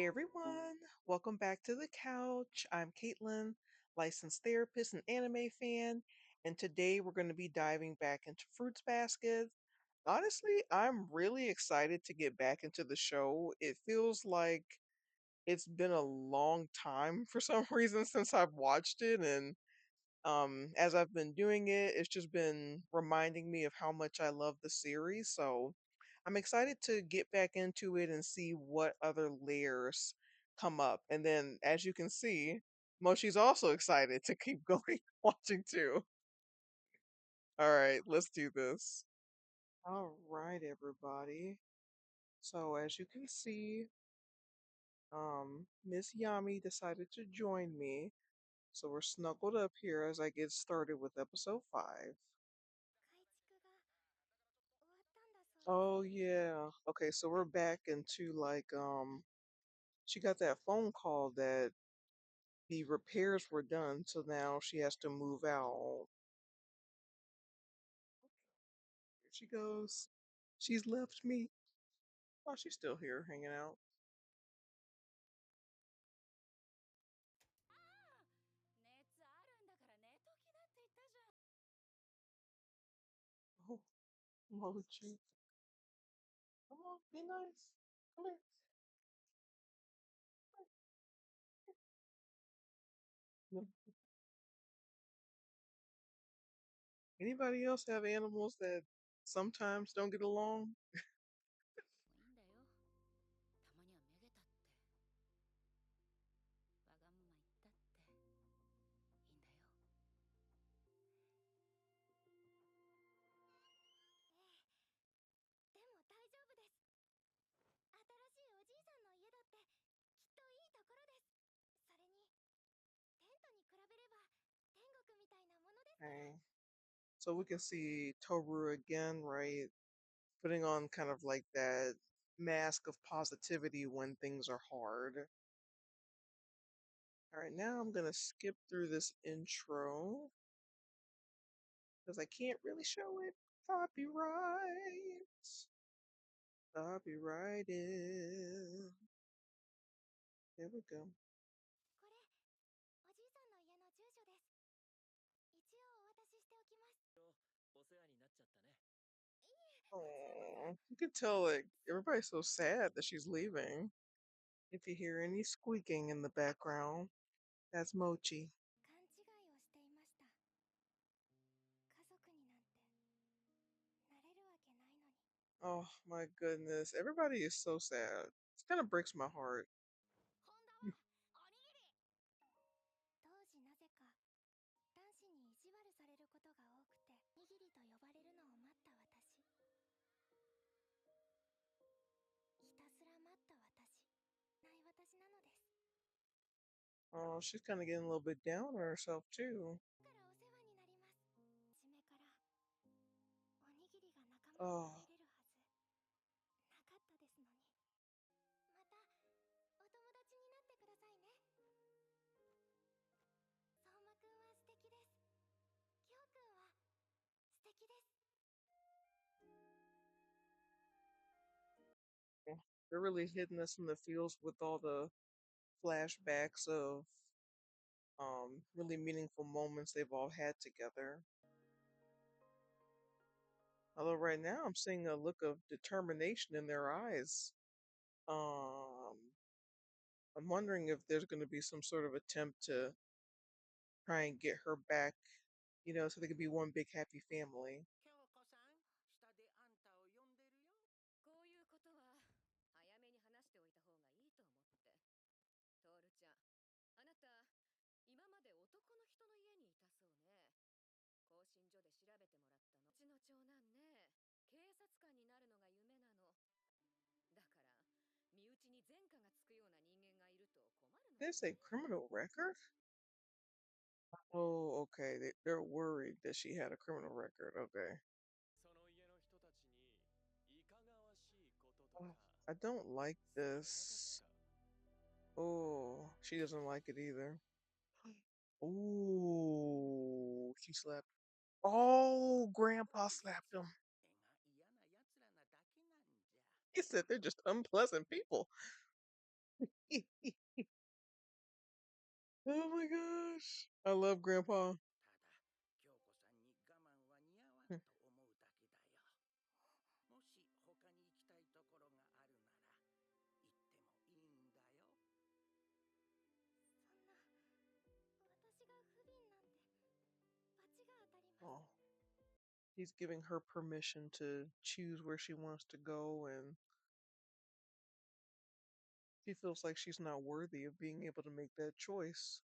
Hey everyone, welcome back to the couch. I'm Caitlin, licensed therapist and anime fan, and today we're going to be diving back into Fruits Basket. Honestly, I'm really excited to get back into the show. It feels like it's been a long time for some reason since I've watched it, and as I've been doing it, it's just been reminding me of how much I love the series. So I'm excited to get back into it and see what other layers come up. And then, as you can see, Mochi's also excited to keep going watching too. All right, let's do this. All right, everybody. So as you can see, Miss Yami decided to join me. So we're snuggled up here as I get started with episode 5. Oh yeah. Okay, so we're back into she got that phone call that the repairs were done, so now she has to move out. Here she goes. She's left me. Oh, she's still here hanging out. Oh, Mochi. Come on, be nice. Come here. No. Anybody else have animals that sometimes don't get along? Okay. So we can see Tohru again, right? Putting on kind of like that mask of positivity when things are hard. All right, now I'm gonna skip through this intro because I can't really show it. Copyright. Copyrighted. There we go. Oh, you can tell like everybody's so sad that she's leaving. If you hear any squeaking in the background, that's Mochi. Oh my goodness, everybody is so sad. It kind of breaks my heart. Oh, she's kind of getting a little bit down on herself too. Oh, they're really hitting us in the feels with all the flashbacks of really meaningful moments they've all had together. Although right now I'm seeing a look of determination in their eyes. Um, I'm wondering if there's going to be some sort of attempt to try and get her back, so they could be one big happy family. There's a criminal record? Oh, okay. They're worried that she had a criminal record. Okay. Oh, I don't like this. Oh, she doesn't like it either. Ooh, she slapped. Oh, Grandpa slapped him. He said they're just unpleasant people. Oh my gosh. I love Grandpa. ただ、京子さんに我慢は似合わんと思うだけだよ。もし他に行きたいところがあるなら行ってもいいんだよ。そんな、私が不憫なんて罰が当たります。Oh, he's giving her permission to choose where she wants to go, and she feels like she's not worthy of being able to make that choice,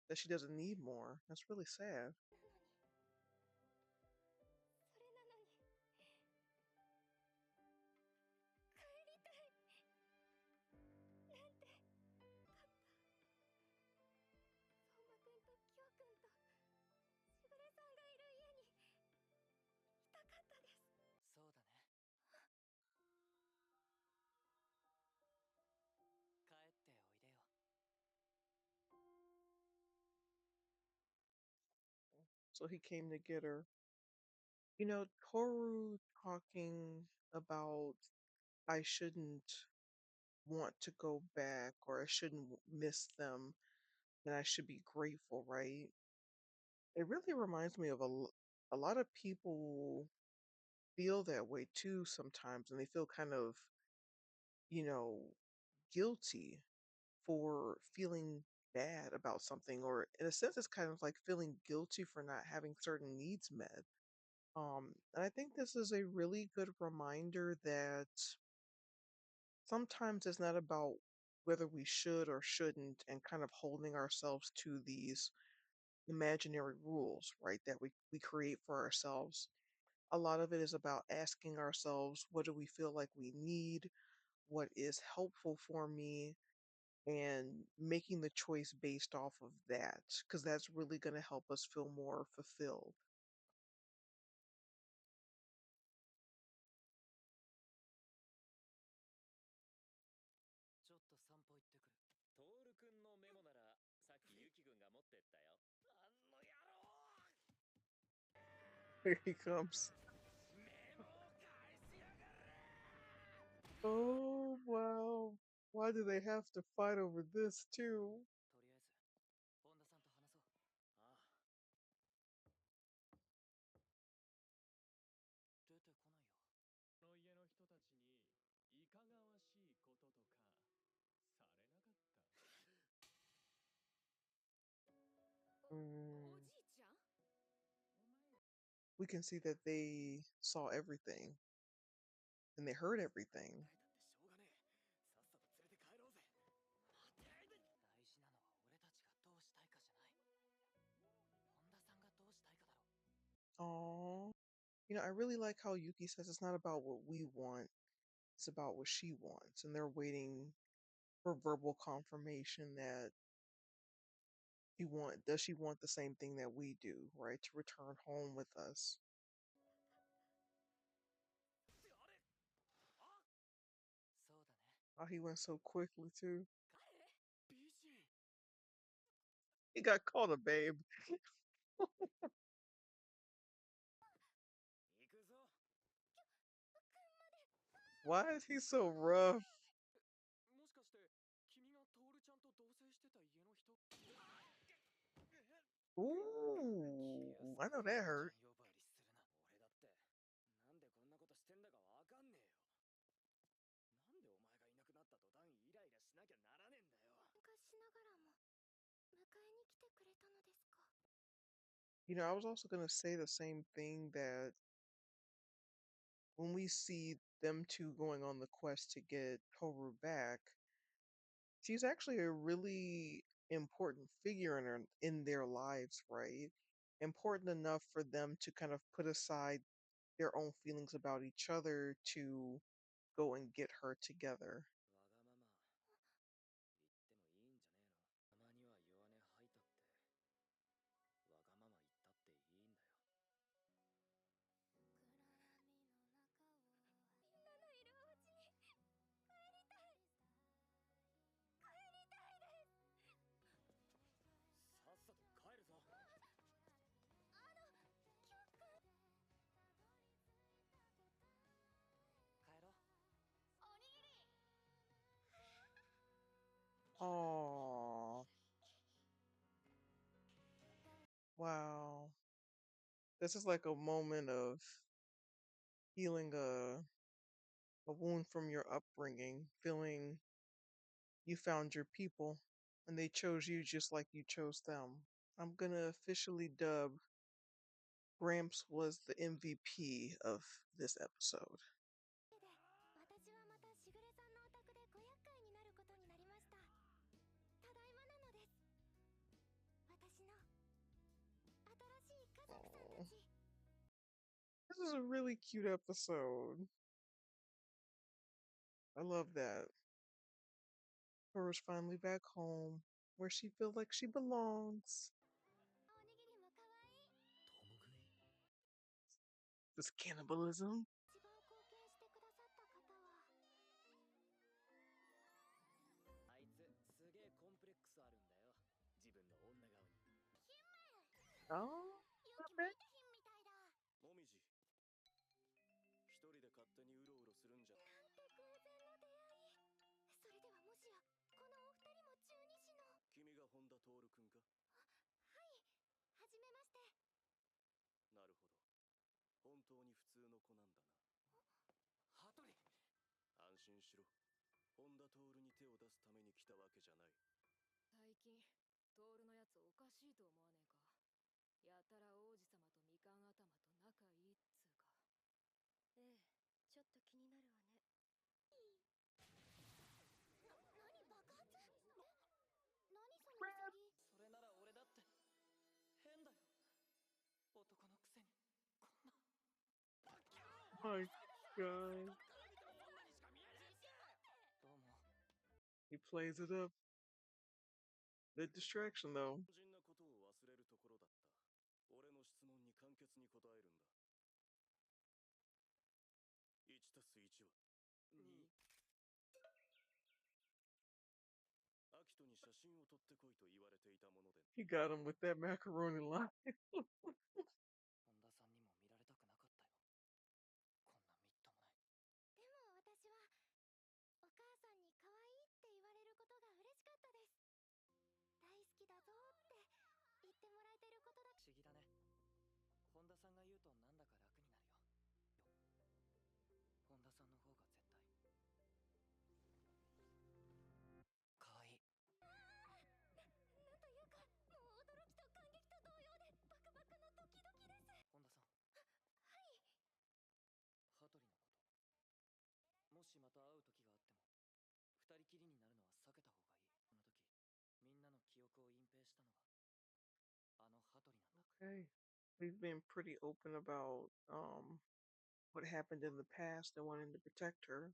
that she doesn't need more. That's really sad. それなのに、それなのに、帰りたい。なんて、勝った。相馬くんとキヨくんとしぐれさんがいる家にいたかったです。そうだね。帰っておいでよ。So he came to get her. You know, Toru talking about I shouldn't want to go back or I shouldn't miss them and I should be grateful, right? It really reminds me of a lot of people feel that way too sometimes, and they feel kind of, you know, guilty for feeling bad about something, or in a sense, it's kind of like feeling guilty for not having certain needs met. And I think this is a really good reminder that sometimes it's not about whether we should or shouldn't and kind of holding ourselves to these imaginary rules, right, that we create for ourselves. A lot of it is about asking ourselves, what do we feel like we need? What is helpful for me? And making the choice based off of that, because that's really going to help us feel more fulfilled. ちょっと散歩行ってくる。トール君のメモならさっきユキ君が持ってったよ。あの野郎。Here he comes. メモを返しやがれ。Oh, wow. Why do they have to fight over this, too? とりあえず本田さんと話そう。ああ。出てこないよ。この家の人たちにいかがわしいこととかされなかった？Mm, おじいちゃん？we can see that they saw everything and they heard everything. 大事なのは俺たちがどうしたいかじゃない。本田さんがどうしたいかだろ。Oh, you know, I really like how Yuki says it's not about what we want, it's about what she wants. And they're waiting for verbal confirmation that does she want the same thing that we do, right? To return home with us. そうだね。Oh, he went so quickly too. 美人。He got called a babe. 行くぞ。Why is he so rough? もしかして君がトールちゃんと同棲してた家の人？ Ooh, I know that hurt. 気安くちゃん呼ばわりするな。俺だってなんでこんなことしてんだかわかんねえよ。なんでお前がいなくなった途端イライラしなきゃならねえんだよ。昔ながらも迎えに来てくれたのですか？ You know, I was also gonna say the same thing that when we see them two going on the quest to get Toru back, she's actually a really important figure in their lives, right? Important enough for them to kind of put aside their own feelings about each other to go and get her together. わがまま言ってもいいんじゃねえの。たまには弱音吐いたってわがまま言ったっていいんだよ。さっさと帰るぞ。帰ろう。おにぎり。Oh, wow. This is like a moment of healing a wound from your upbringing, feeling you found your people and they chose you just like you chose them. I'm gonna officially dub Gramps was the MVP of this episode. 私はまたしぐれさんのお宅でご厄介になることになりました。ただいまなのです。私の新しい家族さんた Oh, ち。this is a really cute episode. I love that. Toru's finally back home, where she feels like she belongs. おにぎりも可愛い。共食い This cannibalism. 一番貢献してくださった方は。あいつすげえコンプレックスあるんだよ。自分の女顔に。Oh, 良 not きメ bad. イテヒンみたいだ。もみじ一人で勝手にうろうろするんじゃなんて偶然の出会い。それではもしやこのお二人も中二士の。君が本田徹君か。はい、はじめまして。なるほど、本当に普通の子なんだな。羽鳥安心しろ、本田徹に手を出すために来たわけじゃない。最近トールのやつおかしいと思わねえか。やたら王子様とみかん頭と仲いいっつうか。ええ、ちょっと気になるわね。何爆発？何そのウサギ？それなら俺だって変だよ。男のくせにこんな。 My God. どうも。 He plays it up. The distraction, though. 肝心なことを忘れるところだった。俺の質問に簡潔に答えるんだ。1たす1は2。アキトに写真を撮ってこいと言われていたもので、 He got him with that macaroni line. 本田さんにも見られたくなかったよ。こんなみっともない。でも私はお母さんに可愛いって言われることが嬉しかったです。大好きだぞって言ってもらえてることだ。不思議だね。本田さんが言うとなんだか楽になるよ。本田さんの方が絶対かわいい。なんというか、もう驚きと感激と同様でバクバクのドキドキです。本田さん。はい。羽鳥のこと、もしまた会う時があっても二人きりになるのは避けた方がいい。この時みんなの記憶を隠蔽したのがあの羽鳥なんだ。 Okay. He's been pretty open about what happened in the past and wanting to protect her.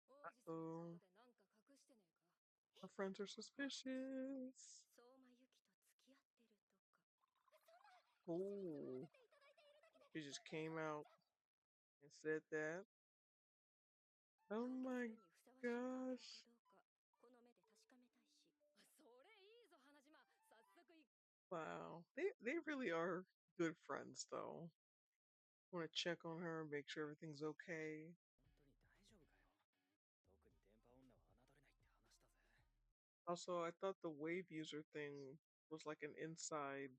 お前、王子様のこ Uh-oh. とでなんか隠してねえか。 Our friends are suspicious. 相馬由紀と付き合ってるとか。Oh. She just came out and said that. Oh 同居す my るにふさわしい関係 gosh. かどうかこの目で確かめたいし。それいいぞ花島、早速い。 Wow. They really are good friends though. Want to check on her, make sure everything's okay. 本当に大丈夫かよ。特に電波女は侮れないって話だぜ。 Also, I thought the wave user thing was like an inside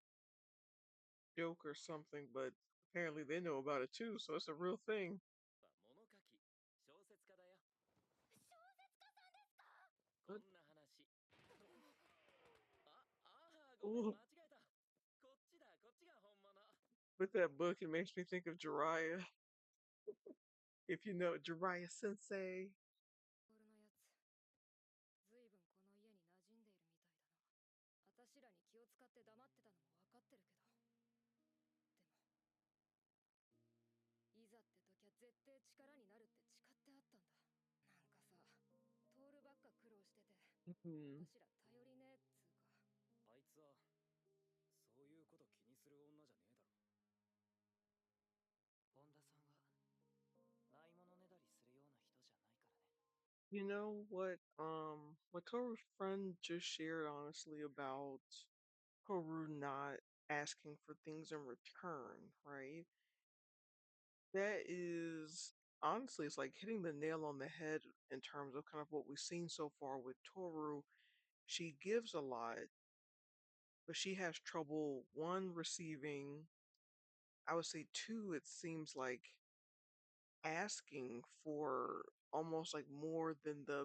joke or something, but apparently they know about it too, so it's a real thing. 物書き、小説家だよ。小説家さんですか？こんな話。ごめん、 Ooh, 間違えた。こっちだ、こっちが本物。 with that book, it makes me think of Jiraiya. If you know Jiraiya Sensei. トールのやつ、ずいぶんこの家に馴染んでいるみたいだな。私らに気を使って黙ってたのも分かってるけど、でもいざって時は絶対力になるって誓ってあったんだ。なんかさ、トールばっか苦労してて、 Hmm. 私ら頼りねえっつうか。あいつはそういうこと気にする女じゃねえだろ。本田さんはないものねだりするような人じゃないからね。 You know what Toru's friend just shared honestly about Toru not asking for things in return, right? That is honestly, it's like hitting the nail on the head in terms of kind of what we've seen so far with Toru. She gives a lot, but she has trouble, one, receiving, I would say, two, it seems like asking for almost like more than the,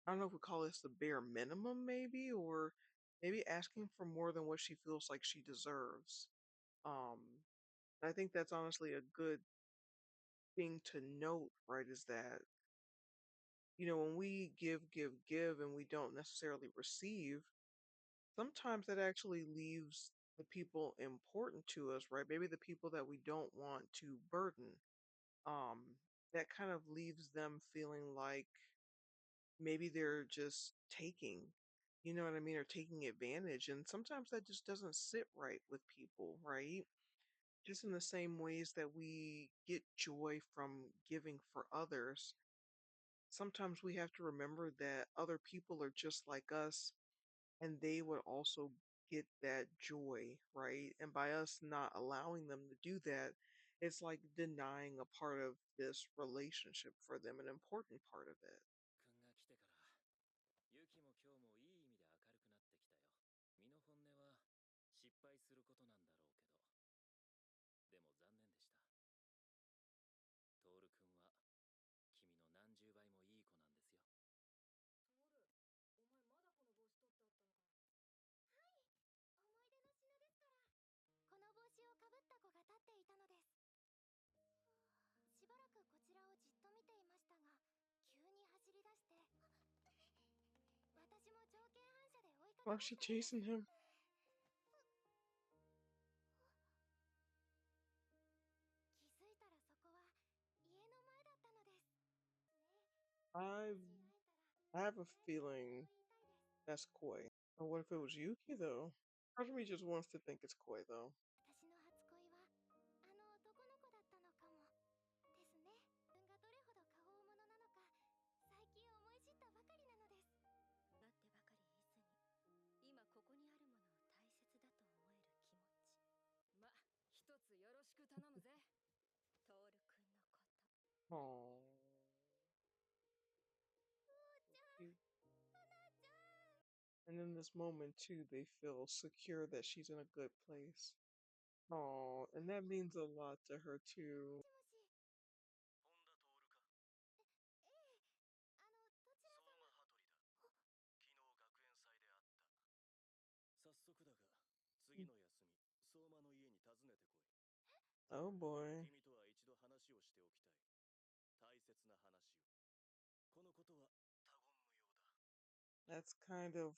I don't know if we call this the bare minimum, maybe, or maybe asking for more than what she feels like she deserves. Um, I think that's honestly a good thing to note, right? Is that, when we give, and we don't necessarily receive, sometimes that actually leaves the people important to us, right? Maybe the people that we don't want to burden. Um, that kind of leaves them feeling like maybe they're just taking, you know what I mean, or taking advantage. And sometimes that just doesn't sit right with people, right? Just in the same ways that we get joy from giving for others, sometimes we have to remember that other people are just like us and they would also get that joy, right? And by us not allowing them to do that, it's like denying a part of this relationship for them, an important part of it. 君が来てからユキも今日もいい意味で明るくなってきたよ。君の本音は失敗することなんだろうけど、でも残念でした。トール君は君の何十倍もいい子なんですよ。トール、お前まだこの帽子取ってあったのか。思い出の品ですから。この帽子をかぶった子が立っていたのです。しばらくこちらをじっと見ていましたが、急に走り出して、私も条件反射で追いかけ Why ま is し she たのです。chasing him? 気づいたらそこは家の前だったのです。ね、I もし会えたら I have a 早くお礼を feeling 言いたいです。that's Koi. Or what if it was Yuki though? Part of me just wants to think it's Koi though. 私の初恋はあの男の子だったのかもですね。自分がどれほど過保物なのか最近思い知ったばかりなのです。なってばかりいずに、今ここにあるものを大切だと思える気持ち。ま、一つよろしく頼むぜ。トール君のこと。Aww. Cute. And in this moment too, they feel secure that she's in a good place. Oh, and that means a lot to her too. もしもし。本田徹か。ええ、どちら相馬様。羽鳥だ。昨日学園祭で会った。早速だが、次の休み、相馬の家に訪ねてこい。Oh boy. 君とは一度話をしておきたい。大切な話を。このことは他言無用だ。That's kind of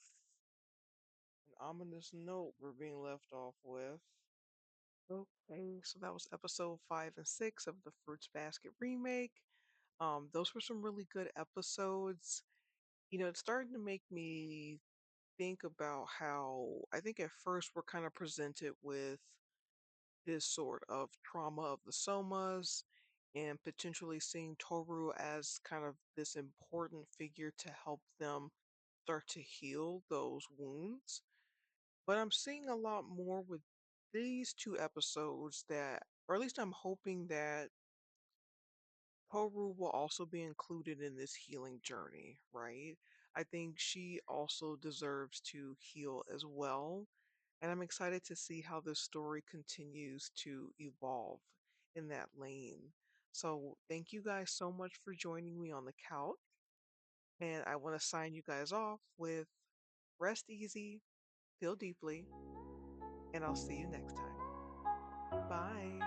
an ominous note we're being left off with. Okay, so that was episode 5 and 6 of the Fruits Basket remake. Those were some really good episodes. It's starting to make me think about how I think at first we're kind of presented with this sort of trauma of the Somas and potentially seeing Toru as kind of this important figure to help them start to heal those wounds. But I'm seeing a lot more with these two episodes that, or at least I'm hoping that Toru will also be included in this healing journey, right? I think she also deserves to heal as well. And I'm excited to see how this story continues to evolve in that lane. So, thank you guys so much for joining me on the couch. And I want to sign you guys off with rest easy, feel deeply, and I'll see you next time. Bye.